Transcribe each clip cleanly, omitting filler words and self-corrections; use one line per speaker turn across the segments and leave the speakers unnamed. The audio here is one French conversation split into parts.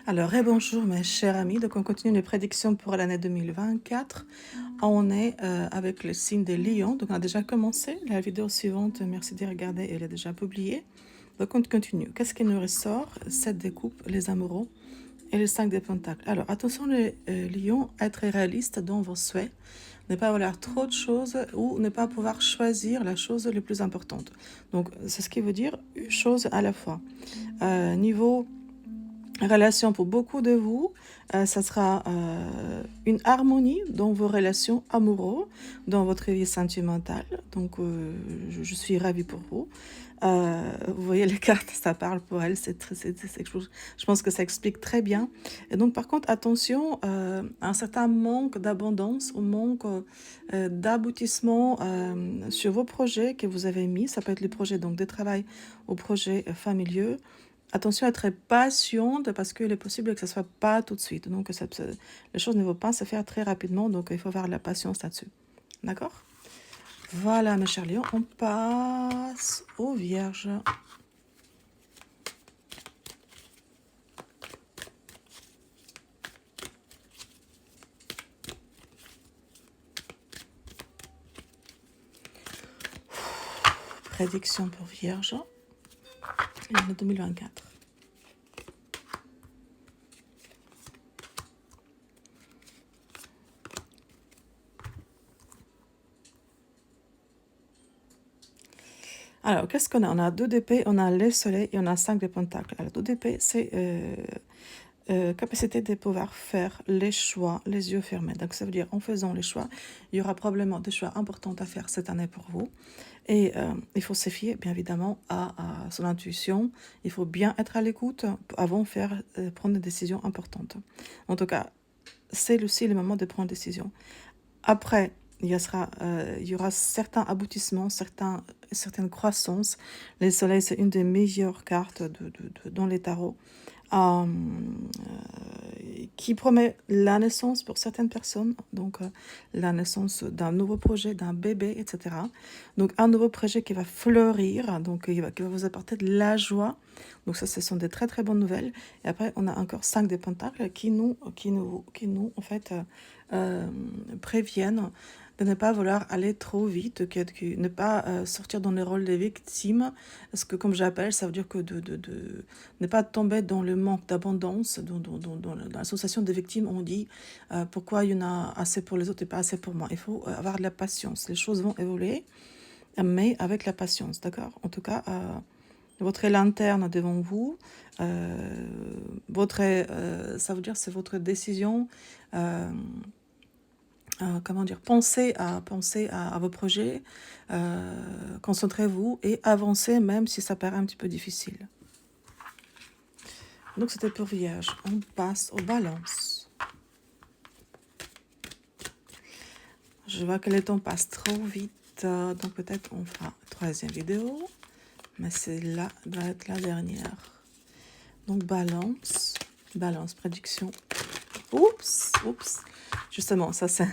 Alors, bonjour mes chers amis, donc on continue les prédictions pour l'année 2024. On est avec le signe des lions, donc on a déjà commencé. La vidéo suivante, merci de regarder, elle est déjà publiée. Donc on continue. Qu'est-ce qui nous ressort? 7 des coupes, les amoureux et le 5 des pentacles. Alors attention les lions, être réaliste dans vos souhaits, ne pas vouloir trop de choses ou ne pas pouvoir choisir la chose la plus importante. Donc c'est ce qui veut dire une chose à la fois. Niveau relation pour beaucoup de vous, ça sera une harmonie dans vos relations amoureuses, dans votre vie sentimentale. Donc, je suis ravie pour vous. Vous voyez les cartes, ça parle pour elle, c'est quelque chose. Je pense que ça explique très bien. Et donc, par contre, attention, un certain manque d'abondance ou manque d'aboutissement sur vos projets que vous avez mis. Ça peut être les projets donc de travail ou projets familiaux. Attention à être patiente parce qu'il est possible que ça ne soit pas tout de suite. Donc, les choses ne vont pas se faire très rapidement. Donc, il faut avoir de la patience là-dessus. D'accord? Voilà, mes chers lions, on passe aux vierges. Prédiction pour vierge, l'année 2024. Alors, qu'est-ce qu'on a? On a 2 d'épée, on a le soleil et on a 5 de pentacles. Alors, 2 d'épée, c'est capacité de pouvoir faire les choix les yeux fermés. Donc, ça veut dire en faisant les choix, il y aura probablement des choix importants à faire cette année pour vous. Et il faut se fier, bien évidemment, à son intuition. Il faut bien être à l'écoute avant de prendre des décisions importantes. En tout cas, c'est aussi le moment de prendre des décisions. Après, il y aura certains aboutissements, certaines croissances. Le soleil, c'est une des meilleures cartes dans les tarots. Qui promet la naissance pour certaines personnes, donc la naissance d'un nouveau projet, d'un bébé, etc. Donc un nouveau projet qui va fleurir, donc qui va vous apporter de la joie. Donc ça, ce sont des très très bonnes nouvelles. Et après, on a encore 5 des pentacles qui nous en fait, préviennent de ne pas vouloir aller trop vite, ne pas sortir dans le rôle des victimes, parce que comme j'appelle, ça veut dire que de ne pas tomber dans le manque d'abondance, dans l'association des victimes, on dit pourquoi il y en a assez pour les autres et pas assez pour moi. Il faut avoir de la patience, les choses vont évoluer, mais avec la patience, d'accord? En tout cas, votre lanterne devant vous, ça veut dire c'est votre décision. Comment dire, pensez à vos projets, concentrez-vous et avancez même si ça paraît un petit peu difficile. Donc c'était pour Vierge. On passe aux balances. Je vois que le temps passe trop vite, donc peut-être on fera une troisième vidéo, mais celle-là doit être la dernière. Donc balance, prédiction. Oups. Justement, ça c'est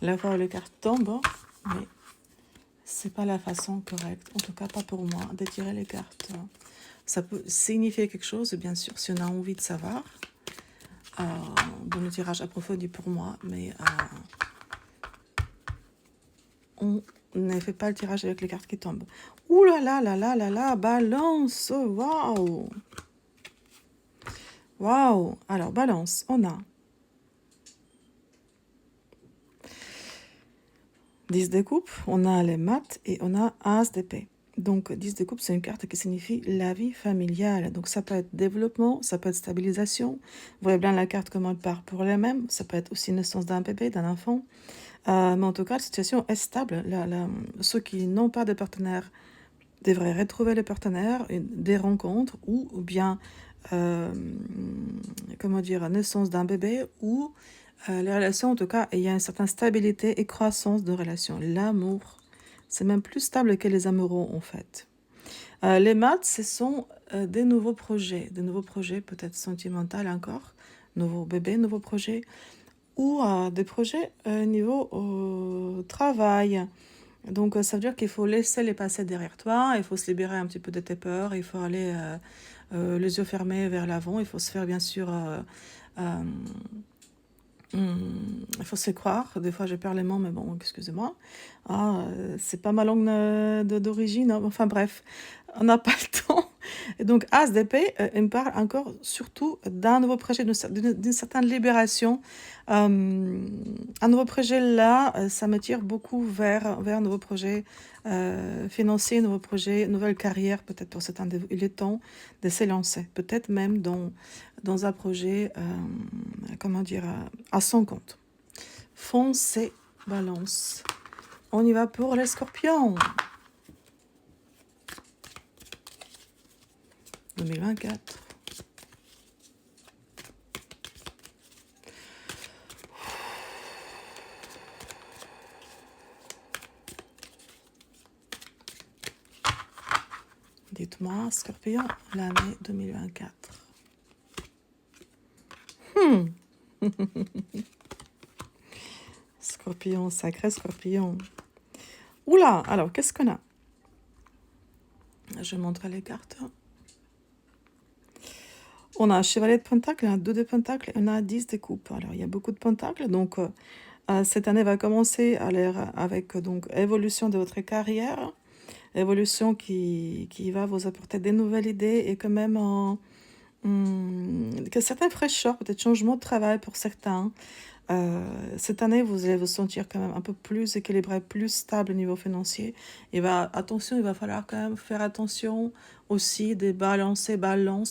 la fois où les cartes tombent, mais c'est pas la façon correcte, en tout cas pas pour moi, de tirer les cartes. Ça peut signifier quelque chose, bien sûr, si on a envie de savoir. Dans le tirage approfondi pour moi, mais on ne fait pas le tirage avec les cartes qui tombent. Ouh là là, balance, waouh. Alors, balance, on a 10 de coupe, on a les maths et on a as d'épée. Donc, 10 de coupe, c'est une carte qui signifie la vie familiale. Donc, ça peut être développement, ça peut être stabilisation. Vous voyez bien la carte comment elle part pour les mêmes. Ça peut être aussi naissance d'un bébé, d'un enfant. Mais en tout cas, la situation est stable. Ceux qui n'ont pas de partenaire devraient retrouver les partenaires, des rencontres ou bien, naissance d'un bébé ou les relations, en tout cas, il y a une certaine stabilité et croissance de relations. L'amour, c'est même plus stable que les amoureux, en fait. Les maths, ce sont des nouveaux projets peut-être sentimentaux encore, nouveaux bébés, nouveaux projets, ou des projets niveau travail. Donc, ça veut dire qu'il faut laisser les passés derrière toi, il faut se libérer un petit peu de tes peurs, il faut aller les yeux fermés vers l'avant. Il faut se faire bien sûr... euh, il faut se croire, des fois je perds les mots, mais bon, excusez-moi. C'est pas ma langue d'origine, hein. Enfin bref, on n'a pas le temps. Et donc, As d'épée, il me parle encore surtout d'un nouveau projet, d'une certaine libération. Un nouveau projet là, ça me tire beaucoup vers un nouveau projet financier, un nouveau projet, une nouvelle carrière, peut-être pour certains. Il est temps de s'élancer, peut-être même dans un projet, comment dire, à son compte. Foncez, balance. On y va pour les scorpions. 2024. Dites-moi, Scorpion, l'année 2024. Scorpion, sacré Scorpion. Oula, alors, qu'est-ce qu'on a? Je montre les cartes. On a un chevalier de pentacle, un 2 de pentacle, et on a 10 de coupe. Alors, il y a beaucoup de pentacles, donc cette année va commencer avec donc évolution de votre carrière, évolution qui va vous apporter des nouvelles idées et quand même que certains fraîcheurs, peut-être changement de travail pour certains. Cette année, vous allez vous sentir quand même un peu plus équilibré, plus stable au niveau financier. Attention, il va falloir quand même faire attention aussi des balance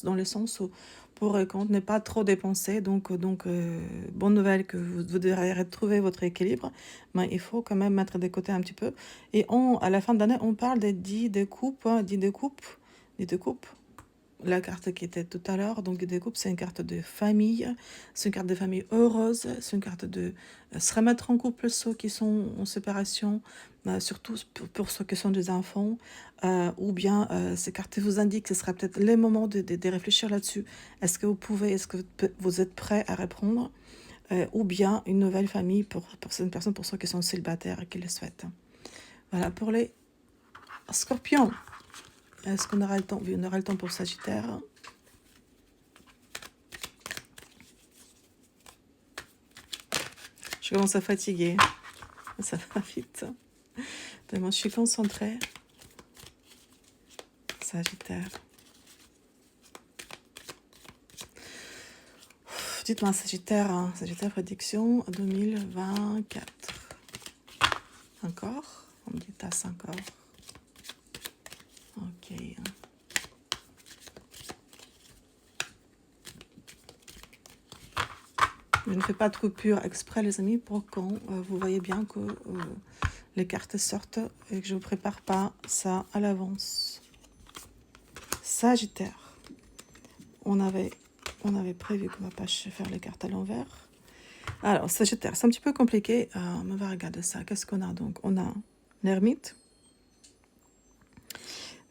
dans le sens où pour et contre, ne pas trop dépenser. Donc bonne nouvelle que vous devrez retrouver votre équilibre, mais il faut quand même mettre de côté un petit peu. Et à la fin de l'année, on parle des 10 de coupe, 10 de coupe, 10 de coupe. La carte qui était tout à l'heure, donc des coupes, c'est une carte de famille, c'est une carte de famille heureuse, c'est une carte de se remettre en couple, ceux qui sont en séparation, surtout pour ceux qui sont des enfants, ou bien ces cartes vous indiquent que ce sera peut-être les moments de réfléchir là-dessus. Est-ce que vous pouvez, est-ce que vous êtes prêt à répondre, ou bien une nouvelle famille pour certaines personnes, pour ceux qui sont célibataires et qui le souhaitent. Voilà, pour les scorpions. Est-ce qu'on aura le temps? Oui, on aura le temps pour Sagittaire. Je commence à fatiguer. Ça va vite. Moi, je suis concentrée. Sagittaire. Dites-moi, Sagittaire, hein. Sagittaire prédiction 2024. Encore? On me dit tasse encore. Ok. Je ne fais pas de coupure exprès, les amis, pour quand vous voyez bien que les cartes sortent et que je ne vous prépare pas ça à l'avance. Sagittaire. On avait prévu qu'on ne va pas faire les cartes à l'envers. Alors, Sagittaire, c'est un petit peu compliqué. On va regarder ça. Qu'est-ce qu'on a donc? On a l'ermite,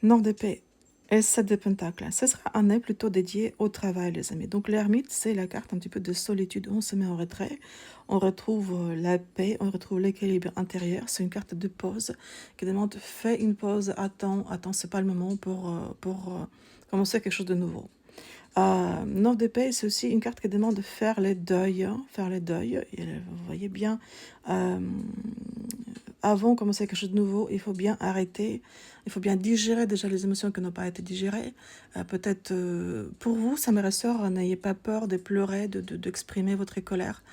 Nord d'épée et 7 de pentacle. Ce sera un nez plutôt dédié au travail, les amis. Donc, l'ermite, c'est la carte un petit peu de solitude. On se met en retrait. On retrouve la paix, on retrouve l'équilibre intérieur. C'est une carte de pause qui demande fais une pause, attends, c'est pas le moment pour commencer quelque chose de nouveau. Nord d'épée, c'est aussi une carte qui demande de faire les deuils. Et vous voyez bien, avant de commencer quelque chose de nouveau, il faut bien arrêter, il faut bien digérer déjà les émotions qui n'ont pas été digérées. Peut-être pour vous, ça me ressort, n'ayez pas peur de pleurer, d'exprimer votre colère.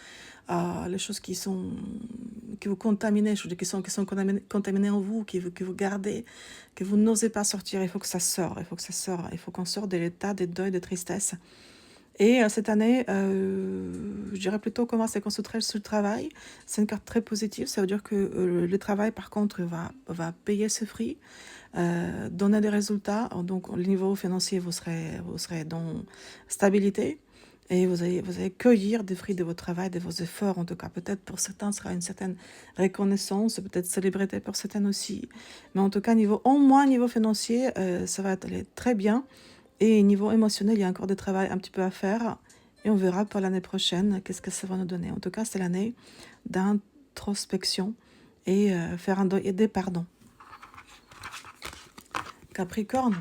Les choses qui vous contaminent, les choses qui sont contaminées en vous, que vous gardez, que vous n'osez pas sortir, il faut que ça sorte, il faut qu'on sorte de l'état de deuil, de tristesse. Et cette année, je dirais plutôt comment c'est concentré sur le travail. C'est une carte très positive, ça veut dire que le travail, par contre, va payer ses fruits, donner des résultats. Donc, au niveau financier, vous serez dans stabilité. Et vous allez cueillir des fruits de votre travail, de vos efforts, en tout cas. Peut-être pour certains, ce sera une certaine reconnaissance, peut-être célébrité pour certains aussi. Mais en tout cas, au moins niveau financier, ça va aller très bien. Et niveau émotionnel, il y a encore du travail un petit peu à faire. Et on verra pour l'année prochaine qu'est-ce que ça va nous donner. En tout cas, c'est l'année d'introspection et faire un deuil et des pardons. Capricorne.